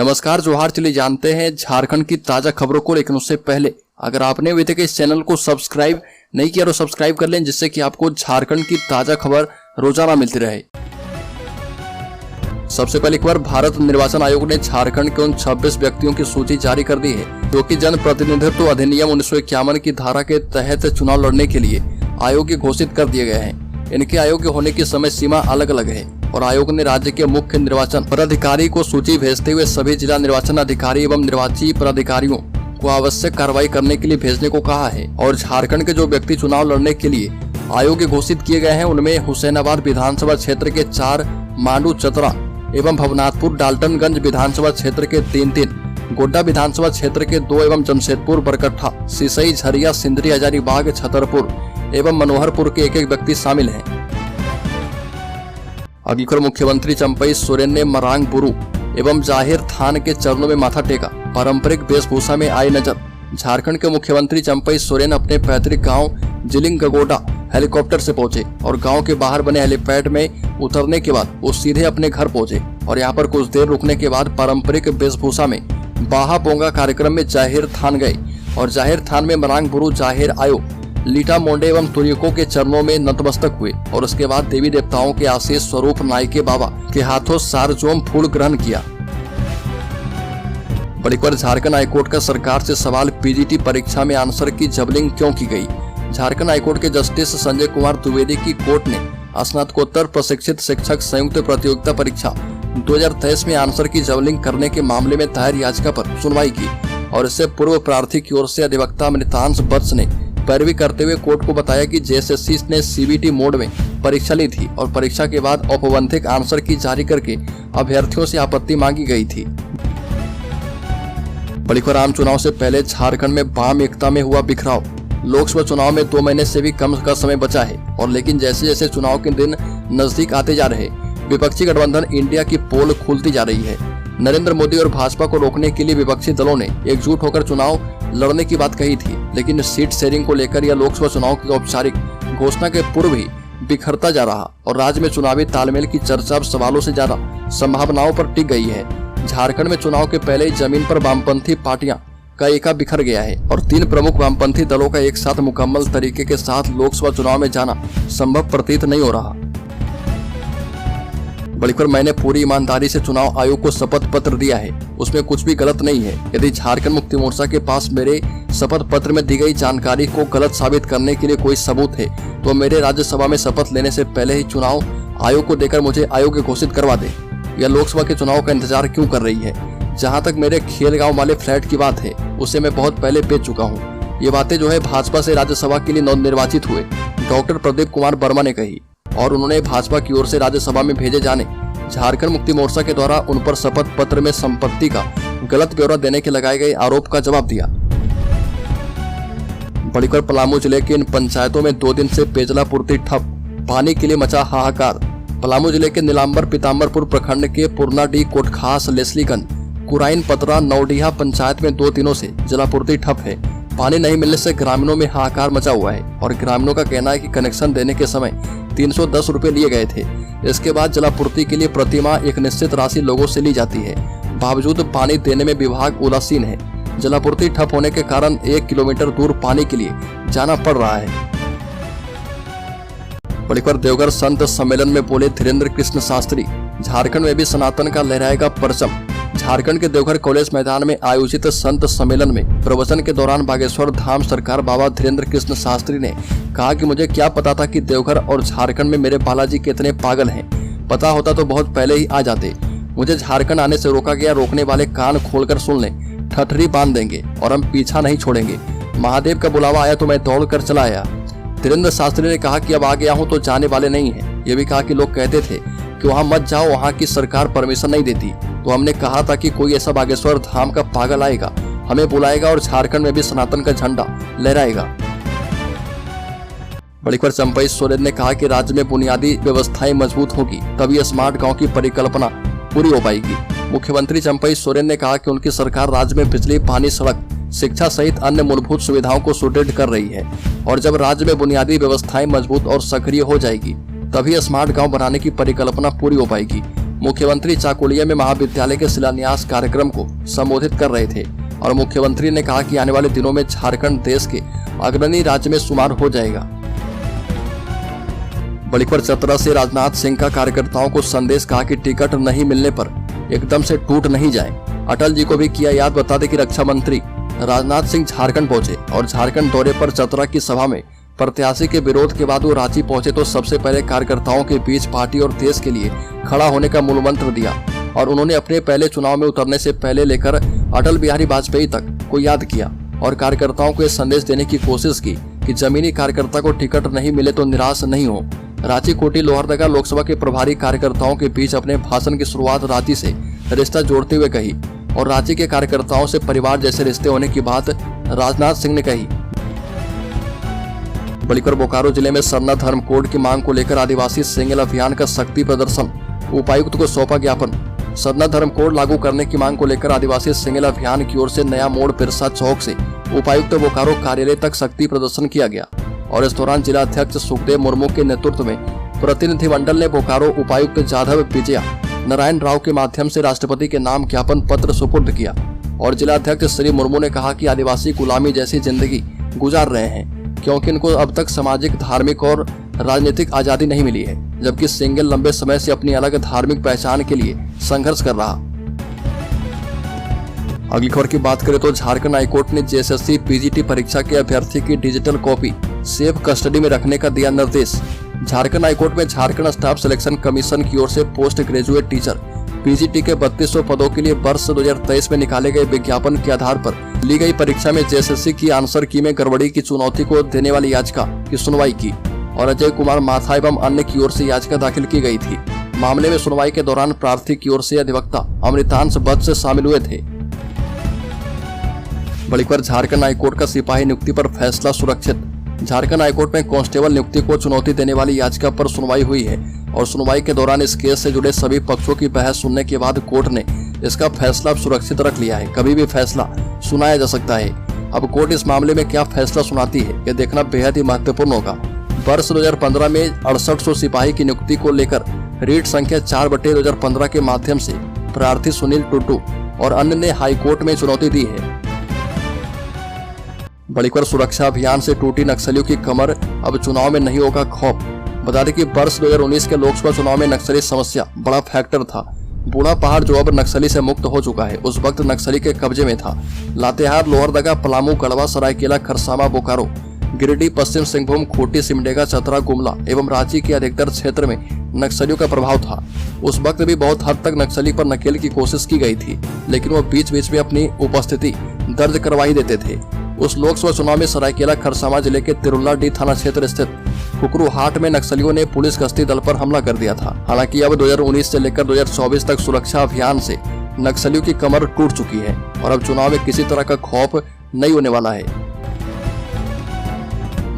नमस्कार, जोहार। चलिए जानते हैं झारखंड की ताजा खबरों को, लेकिन उससे पहले अगर आपने अभी तक इस चैनल को सब्सक्राइब नहीं किया तो सब्सक्राइब कर लें, जिससे कि आपको झारखंड की ताजा खबर रोजाना मिलती रहे। सबसे पहले एक बार भारत निर्वाचन आयोग ने झारखंड के उन 26 व्यक्तियों की सूची जारी कर दी है जो कि जन प्रतिनिधित्व अधिनियम 1951 की धारा के तहत चुनाव लड़ने के लिए अयोग्य घोषित कर दिए गए हैं। इनके अयोग्य होने की समय सीमा अलग अलग है और आयोग ने राज्य के मुख्य निर्वाचन पदाधिकारी को सूची भेजते हुए सभी जिला निर्वाचन अधिकारी एवं निर्वाची पदाधिकारियों को आवश्यक कार्रवाई करने के लिए भेजने को कहा है। और झारखंड के जो व्यक्ति चुनाव लड़ने के लिए अयोग्य घोषित किए गए हैं उनमें हुसैनाबाद विधानसभा क्षेत्र के 4, मांडू चतरा एवं भवनाथपुर डाल्टनगंज विधानसभा क्षेत्र के 3, गोड्डा विधानसभा क्षेत्र के 2 एवं जमशेदपुर, बरकट्ठा, सिसई, झरिया, सिंदरी, हजारीबाग, छतरपुर एवं मनोहरपुर के 1 व्यक्ति शामिल हैं। अगली खबर, मुख्यमंत्री चंपई सोरेन ने मरांग बुरु एवं जाहिर थान के चरणों में माथा टेका, पारंपरिक वेशभूषा में आए नजर। झारखंड के मुख्यमंत्री चंपई सोरेन अपने पैतृक गांव जिलिंग गगोडा हेलीकॉप्टर से पहुंचे और गांव के बाहर बने हेलीपैड में उतरने के बाद वो सीधे अपने घर पहुंचे और यहां पर कुछ देर रुकने के बाद पारंपरिक वेशभूषा में बाहा पोंगा कार्यक्रम में जाहिर थान गए और जाहिर थान में मरांग बुरु जाहिर आयो, लीटा मोंडे एवं तुरियकों के चरणों में नतमस्तक हुए और उसके बाद देवी देवताओं के आशीष स्वरूप नाइके बाबा के हाथों सारजोम फूल ग्रहण किया। बड़ी खबर, झारखंड हाईकोर्ट का सरकार से सवाल, पीजीटी परीक्षा में आंसर की जबलिंग क्यों की गई। झारखंड हाईकोर्ट के जस्टिस संजय कुमार द्विवेदी की कोर्ट ने स्नातकोत्तर प्रशिक्षित शिक्षक संयुक्त प्रतियोगिता परीक्षा 2023 में आंसर की जबलिंग करने के मामले में दायर याचिका पर सुनवाई की और इससे पूर्व प्रार्थी की ओर से अधिवक्ता अमृतांश वत्स ने पैरवी करते हुए कोर्ट को बताया कि जेएसएससी ने सीबीटी मोड में परीक्षा ली थी और परीक्षा के बाद औपबंधिक आंसर की जारी करके अभ्यर्थियों से आपत्ति मांगी गई थी। बड़ी खबर, आम चुनाव से पहले झारखंड में वाम एकता में हुआ बिखराव। लोकसभा चुनाव में 2 महीने से भी कम का समय बचा है और लेकिन जैसे जैसे चुनाव के दिन नजदीक आते जा रहे विपक्षी गठबंधन इंडिया की पोल खुलती जा रही है। नरेंद्र मोदी और भाजपा को रोकने के लिए विपक्षी दलों ने एकजुट होकर चुनाव लड़ने की बात कही थी, लेकिन सीट शेयरिंग को लेकर यह लोकसभा चुनाव की औपचारिक घोषणा के पूर्व ही बिखरता जा रहा और राज्य में चुनावी तालमेल की चर्चा अब सवालों से ज्यादा संभावनाओं पर टिक गई है। झारखंड में चुनाव के पहले ही जमीन पर वामपंथी पार्टियां का एका बिखर गया है और 3 प्रमुख वामपंथी दलों का एक साथ मुकम्मल तरीके के साथ लोकसभा चुनाव में जाना संभव प्रतीत नहीं हो रहा। बड़ी खबर, मैंने पूरी ईमानदारी से चुनाव आयोग को शपथ पत्र दिया है, उसमें कुछ भी गलत नहीं है। यदि झारखंड मुक्ति मोर्चा के पास मेरे शपथ पत्र में दी गई जानकारी को गलत साबित करने के लिए कोई सबूत है तो मेरे राज्यसभा में शपथ लेने से पहले ही चुनाव आयोग को देकर मुझे अयोग्य घोषित करवा दे। यह लोकसभा के चुनाव का इंतजार क्यों कर रही है। जहाँ तक मेरे खेलगांव वाले फ्लैट की बात है उसे मैं बहुत पहले बेच चुका हूँ। ये बातें जो है भाजपा से राज्यसभा के लिए नवनिर्वाचित हुए डॉक्टर प्रदीप कुमार वर्मा ने कही और उन्होंने भाजपा की ओर से राज्यसभा में भेजे जाने झारखंड मुक्ति मोर्चा के द्वारा उन पर शपथ पत्र में संपत्ति का गलत ब्यौरा देने के लगाए गए आरोप का जवाब दिया। बड़ी खबर, पलामू जिले के इन पंचायतों में 2 दिन से पेयजल आपूर्ति ठप, पानी के लिए मचा हाहाकार। पलामू जिले के नीलांबर पीताम्बरपुर प्रखंड के पुरनाडीह, कोटखास, लेस्लीगंज, कुराइन पतरा, नौडीहा पंचायत में 2 दिनों से जलापूर्ति ठप है। पानी नहीं मिलने से ग्रामीणों में हाहाकार मचा हुआ है और ग्रामीणों का कहना है कि कनेक्शन देने के समय 310 रुपए लिए गए थे। इसके बाद जलापूर्ति के लिए प्रतिमाह एक निश्चित राशि लोगों से ली जाती है, बावजूद पानी देने में विभाग उदासीन है। जलापूर्ति ठप होने के कारण 1 किलोमीटर दूर पानी के लिए जाना पड़ रहा है। बड़ी खबर, देवघर संत सम्मेलन में बोले धीरेन्द्र कृष्ण शास्त्री, झारखंड में भी सनातन का लहराएगा परचम। झारखंड के देवघर कॉलेज मैदान में आयोजित संत सम्मेलन में प्रवचन के दौरान बागेश्वर धाम सरकार बाबा धीरेन्द्र कृष्ण शास्त्री ने कहा कि मुझे क्या पता था कि देवघर और झारखंड में मेरे बालाजी कितने पागल हैं। पता होता तो बहुत पहले ही आ जाते। मुझे झारखंड आने से रोका गया। रोकने वाले कान खोलकर सुन लें, ठठरी बांध देंगे और हम पीछा नहीं छोड़ेंगे। महादेव का बुलावा आया तो मैं दौड़ कर चला आया। धीरेन्द्र शास्त्री ने कहा कि अब आ गया हूँ तो जाने वाले नहीं है। ये भी कहा कि लोग कहते थे कि वहाँ मत जाओ, वहाँ की सरकार परमिशन नहीं देती, तो हमने कहा था कि कोई ऐसा बागेश्वर धाम का पागल आएगा, हमें बुलाएगा और झारखंड में भी सनातन का झंडा लहराएगा। बड़ी खबर, चंपई सोरेन ने कहा कि राज्य में बुनियादी व्यवस्थाएं मजबूत होगी तभी स्मार्ट गांव की परिकल्पना पूरी हो पाएगी। मुख्यमंत्री चंपई सोरेन ने कहा कि उनकी सरकार राज्य में बिजली, पानी, सड़क, शिक्षा सहित अन्य मूलभूत सुविधाओं को सुदृढ़ कर रही है और जब राज्य में बुनियादी व्यवस्थाएं मजबूत और सक्रिय हो जाएगी तभी स्मार्ट गांव बनाने की परिकल्पना पूरी हो पाएगी। मुख्यमंत्री चाकुलिया में महाविद्यालय के शिलान्यास कार्यक्रम को संबोधित कर रहे थे और मुख्यमंत्री ने कहा कि आने वाले दिनों में झारखंड देश के अग्रणी राज्य में शुमार हो जाएगा। बड़ीखर चतरा से राजनाथ सिंह का कार्यकर्ताओं को संदेश, कहा कि टिकट नहीं मिलने पर एकदम से टूट नहीं जाए। अटल जी को भी किया याद। बता दें कि रक्षा मंत्री राजनाथ सिंह झारखंड पहुंचे और झारखंड दौरे पर चतरा की सभा में प्रत्याशी के विरोध के बाद वो रांची पहुंचे तो सबसे पहले कार्यकर्ताओं के बीच पार्टी और देश के लिए खड़ा होने का मूल मंत्र दिया और उन्होंने अपने पहले चुनाव में उतरने से पहले लेकर अटल बिहारी वाजपेयी तक को याद किया और कार्यकर्ताओं को यह संदेश देने की कोशिश की कि जमीनी कार्यकर्ता को टिकट नहीं मिले तो निराश नहीं हो। रांची कोटी लोहरदगा लोकसभा के प्रभारी कार्यकर्ताओं के बीच अपने भाषण की शुरुआत रांची से रिश्ता जोड़ते हुए कही और रांची के कार्यकर्ताओं से परिवार जैसे रिश्ते होने की बात राजनाथ सिंह ने कही। बड़ीखर बोकारो जिले में सरना धर्म कोड की मांग को लेकर आदिवासी सेंगेल अभियान का शक्ति प्रदर्शन, उपायुक्त को सौंपा ज्ञापन। सरना धर्म कोड लागू करने की मांग को लेकर आदिवासी सेंगेल अभियान की ओर से नया मोड़ बिरसा चौक से उपायुक्त बोकारो कार्यालय तक शक्ति प्रदर्शन किया गया और इस दौरान जिला अध्यक्ष सुखदेव मुर्मू के नेतृत्व में प्रतिनिधिमंडल ने बोकारो उपायुक्त जाधव विजया नारायण राव के माध्यम से राष्ट्रपति के नाम ज्ञापन पत्र सुपुर्द किया और जिला अध्यक्ष श्री मुर्मू ने कहा कि आदिवासी गुलामी जैसी जिंदगी गुजार रहे हैं क्योंकि इनको अब तक सामाजिक, धार्मिक और राजनीतिक आजादी नहीं मिली है, जबकि सेंगेल लंबे समय से अपनी अलग धार्मिक पहचान के लिए संघर्ष कर रहा। अगली खबर की बात करें तो झारखंड हाईकोर्ट ने जेएसएससी पीजीटी परीक्षा के अभ्यर्थी की डिजिटल कॉपी सेफ कस्टडी में रखने का दिया निर्देश। झारखंड हाईकोर्ट में झारखंड स्टाफ सिलेक्शन कमीशन की ओर से पोस्ट ग्रेजुएट टीचर पीजीटी के 3200 पदों के लिए वर्ष 2023 में निकाले गए विज्ञापन के आधार पर ली गई परीक्षा में जेएसएससी की आंसर की में गड़बड़ी की चुनौती को देने वाली याचिका की सुनवाई की और अजय कुमार माथा एवं अन्य की ओर से याचिका दाखिल की गई थी। मामले में सुनवाई के दौरान प्रार्थी की ओर से अधिवक्ता अमृतांश वत्स शामिल हुए थे। बड़ीखर झारखंड हाईकोर्ट का सिपाही नियुक्ति पर फैसला सुरक्षित। झारखंड हाईकोर्ट में कांस्टेबल नियुक्ति को चुनौती देने वाली याचिका पर सुनवाई हुई है और सुनवाई के दौरान इस केस से जुड़े सभी पक्षों की बहस सुनने के बाद कोर्ट ने इसका फैसला सुरक्षित रख लिया है। कभी भी फैसला सुनाया जा सकता है। अब कोर्ट इस मामले में क्या फैसला सुनाती है यह देखना बेहद ही महत्वपूर्ण होगा। वर्ष 2015 में 6800 सिपाही की नियुक्ति को लेकर रीट संख्या 4/2015 के माध्यम से प्रार्थी सुनील टुटू और अन्य ने हाईकोर्ट में चुनौती दी है। बड़ीखर सुरक्षा अभियान से टूटी नक्सलियों की कमर, अब चुनाव में नहीं होगा खौफ। बता दें कि वर्ष 2019 के लोकसभा चुनाव में नक्सली समस्या बड़ा फैक्टर था। बूढ़ा पहाड़ जो अब नक्सली से मुक्त हो चुका है, उस वक्त नक्सली के कब्जे में था। लातेहार, लोहरदगा, पलामू, गढ़वा, सरायकेला, खरसावा, बोकारो, गिरिडीह, पश्चिम सिंहभूम, खूंटी, सिमडेगा, चतरा, गुमला एवं रांची के अधिकतर क्षेत्र में नक्सलियों का प्रभाव था। उस वक्त भी बहुत हद तक नक्सली पर नकेल की कोशिश की गई थी, लेकिन वो बीच बीच में अपनी उपस्थिति दर्ज करवा ही देते थे। उस लोकसभा चुनाव में सरायकेला खरसावा जिले के तिरुल्लाडीह थाना क्षेत्र स्थित कुकरू हाट में नक्सलियों ने पुलिस गश्ती दल पर हमला कर दिया था। हालांकि अब 2019 से लेकर 2024 तक सुरक्षा अभियान से नक्सलियों की कमर टूट चुकी है और अब चुनाव में किसी तरह का खौफ नहीं होने वाला है।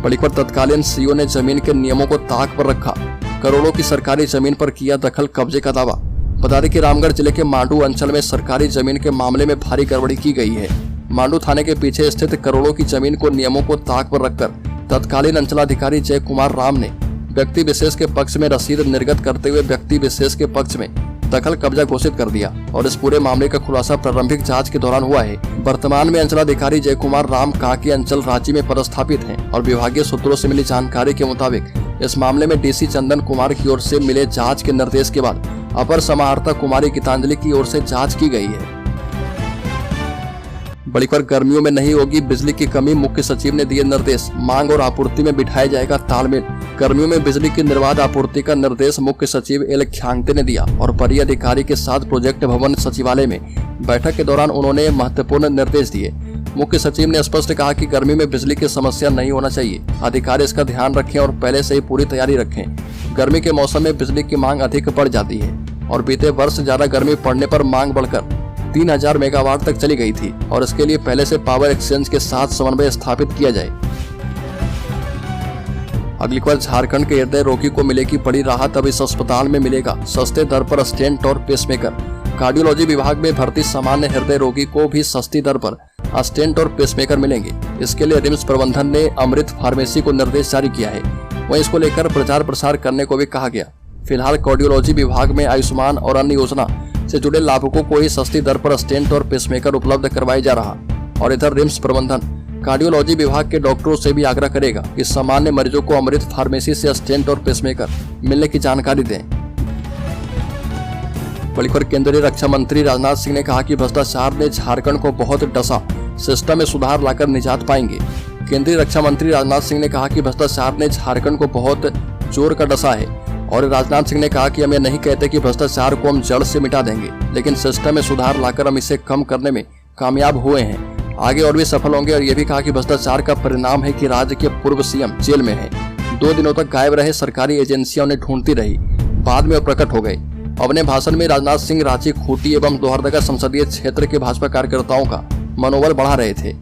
बड़ीखर तत्कालीन सीओ ने जमीन के नियमों को ताक पर रखा, करोड़ों की सरकारी जमीन पर किया दखल कब्जे का दावा। बता दें कि रामगढ़ जिले के मांडू अंचल में सरकारी जमीन के मामले में भारी गड़बड़ी की गई है। मांडू थाने के पीछे स्थित करोड़ों की जमीन को नियमों को ताक पर रखकर तत्कालीन अंचलाधिकारी जय कुमार राम ने व्यक्ति विशेष के पक्ष में रसीद निर्गत करते हुए व्यक्ति विशेष के पक्ष में दखल कब्जा घोषित कर दिया और इस पूरे मामले का खुलासा प्रारंभिक जांच के दौरान हुआ है। वर्तमान में अंचलाधिकारी जय कुमार राम कांके अंचल रांची में पदस्थापित हैं और विभागीय सूत्रों से मिली जानकारी के मुताबिक इस मामले में डीसी चंदन कुमार की ओर से मिले जांच के निर्देश के बाद अपर समाहर्ता कुमारी गीतांजलि की ओर से जांच की गई है। बड़ीखर गर्मियों में नहीं होगी बिजली की कमी, मुख्य सचिव ने दिए निर्देश। मांग और आपूर्ति में बिठाया जाएगा तालमेल। गर्मियों में बिजली की निर्बाध आपूर्ति का निर्देश मुख्य सचिव एल ख्यांगते ने दिया और वरीय अधिकारी के साथ प्रोजेक्ट भवन सचिवालय में बैठक के दौरान उन्होंने महत्वपूर्ण निर्देश दिए। मुख्य सचिव ने स्पष्ट कहा कि गर्मी में बिजली की समस्या नहीं होना चाहिए। अधिकारी इसका ध्यान रखें और पहले से ही पूरी तैयारी रखें। गर्मी के मौसम में बिजली की मांग अधिक बढ़ जाती है और बीते वर्ष ज्यादा गर्मी पड़ने पर मांग बढ़कर 3000 मेगावाट तक चली गई थी और इसके लिए पहले से पावर एक्सचेंज के साथ समन्वय स्थापित किया जाए। अगली बार झारखंड के हृदय रोगी को मिलेगी बड़ी राहत, अब इस अस्पताल में मिलेगा सस्ते दर पर स्टेंट और पेसमेकर। कार्डियोलॉजी विभाग में भर्ती सामान्य हृदय रोगी को भी सस्ती दर पर स्टेंट और पेसमेकर मिलेंगे। इसके लिए रिम्स प्रबंधन ने अमृत फार्मेसी को निर्देश जारी किया है। वहीं इसको लेकर प्रचार प्रसार करने को भी कहा गया। फिलहाल कार्डियोलॉजी विभाग में आयुष्मान और अन्य योजना से जुड़े लाभुकों को ही सस्ती दर पर स्टेंट और पेसमेकर उपलब्ध करवाया जा रहा। और इधर रिम्स प्रबंधन कार्डियोलॉजी विभाग के डॉक्टरों से भी आग्रह करेगा कि सामान्य मरीजों को अमृत फार्मेसी से स्टेंट और पेसमेकर मिलने की जानकारी दें। बड़ी खबर, केंद्रीय रक्षा मंत्री राजनाथ सिंह ने कहा कि भ्रष्टाचार ने झारखंड को बहुत डसा, सिस्टम में सुधार लाकर निजात पाएंगे। केंद्रीय रक्षा मंत्री राजनाथ सिंह ने कहा कि भ्रष्टाचार ने झारखंड को बहुत जोर का डसा है। और राजनाथ सिंह ने कहा कि हम ये नहीं कहते कि भ्रष्टाचार को हम जड़ से मिटा देंगे, लेकिन सिस्टम में सुधार लाकर हम इसे कम करने में कामयाब हुए हैं, आगे और भी सफल होंगे। और ये भी कहा कि भ्रष्टाचार का परिणाम है कि राज्य के पूर्व सीएम जेल में है। 2 दिनों तक गायब रहे, सरकारी एजेंसियां उन्हें ढूंढती रही, बाद में वो प्रकट हो गए। अपने भाषण में राजनाथ सिंह रांची, खूंटी एवं लोहरदगा संसदीय क्षेत्र के भाजपा कार्यकर्ताओं का मनोबल बढ़ा रहे थे।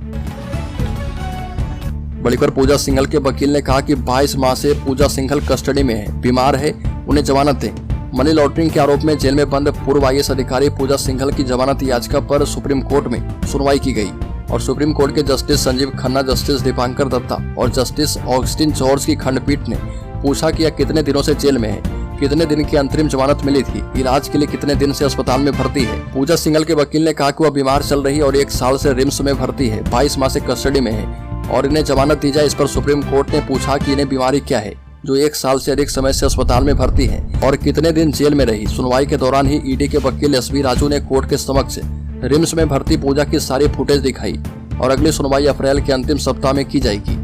बड़ी खबर, पूजा सिंघल के वकील ने कहा कि 22 माह से पूजा सिंघल कस्टडी में है, बीमार है, उन्हें जमानत दें। मनी लॉन्ड्रिंग के आरोप में जेल में बंद पूर्व IAS अधिकारी पूजा सिंघल की जमानत याचिका पर सुप्रीम कोर्ट में सुनवाई की गई। और सुप्रीम कोर्ट के जस्टिस संजीव खन्ना, जस्टिस दीपांकर दत्ता और जस्टिस ऑगस्टिन जॉर्ज की खंडपीठ ने पूछा कि यह कितने दिनों से जेल में है, कितने दिन की अंतरिम जमानत मिली थी, इलाज के लिए कितने दिन से अस्पताल में भर्ती है। पूजा सिंघल के वकील ने कहा कि वह बीमार चल रही है और 1 साल से रिम्स में भर्ती है, 22 माह से कस्टडी में है और इन्हें जमानत दी जाए। इस पर सुप्रीम कोर्ट ने पूछा कि इन्हें बीमारी क्या है जो 1 साल से अधिक समय से अस्पताल में भर्ती है और कितने दिन जेल में रही। सुनवाई के दौरान ही ईडी के वकील SV राजू ने कोर्ट के समक्ष रिम्स में भर्ती पूजा की सारी फुटेज दिखाई और अगली सुनवाई अप्रैल के अंतिम सप्ताह में की जाएगी।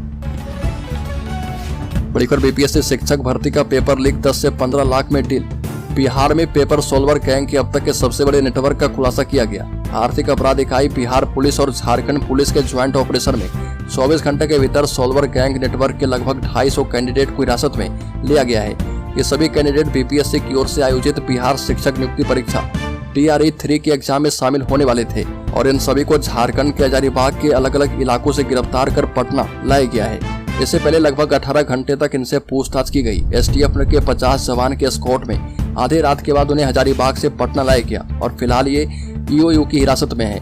बड़ी खबर, BPSC शिक्षक भर्ती का पेपर लीक, 10 से 15 लाख में डील। बिहार में पेपर सोल्वर गैंग के अब तक के सबसे बड़े नेटवर्क का खुलासा किया गया। आर्थिक अपराध इकाई बिहार पुलिस और झारखंड पुलिस के ज्वाइंट ऑपरेशन में 24 घंटे के भीतर सोल्वर गैंग नेटवर्क के लगभग 250 कैंडिडेट को हिरासत में लिया गया है। ये सभी कैंडिडेट BPSC की ओर से आयोजित बिहार शिक्षक नियुक्ति परीक्षा TRE 3 के एग्जाम में शामिल होने वाले थे और इन सभी को झारखंड के हजारीबाग के अलग अलग इलाकों से गिरफ्तार कर पटना लाया गया है। इससे पहले लगभग 18 घंटे तक इनसे पूछताछ की गई। STF के 50 जवान के एस्कॉर्ट में आधी रात के बाद उन्हें हजारीबाग से पटना लाया गया और फिलहाल ये EOU की हिरासत में है।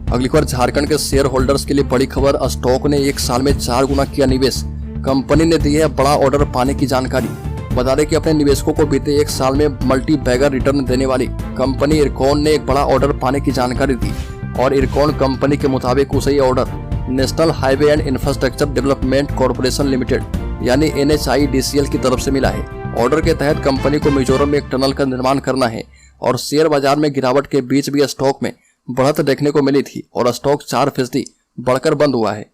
अगली खबर, झारखंड के शेयर होल्डर्स के लिए बड़ी खबर, स्टॉक ने 1 साल में 4 गुना किया निवेश। कंपनी ने दी है बड़ा ऑर्डर पाने की जानकारी। बता दें कि अपने निवेशकों को बीते 1 साल में मल्टी बैगर रिटर्न देने वाली कंपनी इरकॉन ने एक बड़ा ऑर्डर पाने की जानकारी दी और इरकॉन कंपनी के मुताबिक उसे ये order national highway and infrastructure development corporation limited यानी NHIDCL की तरफ से मिला है। ऑर्डर के तहत कंपनी को मिजोरम में एक टनल का निर्माण करना है और शेयर बाजार में गिरावट के बीच भी स्टॉक में बढ़त देखने को मिली थी और स्टॉक 4% बढ़कर बंद हुआ है।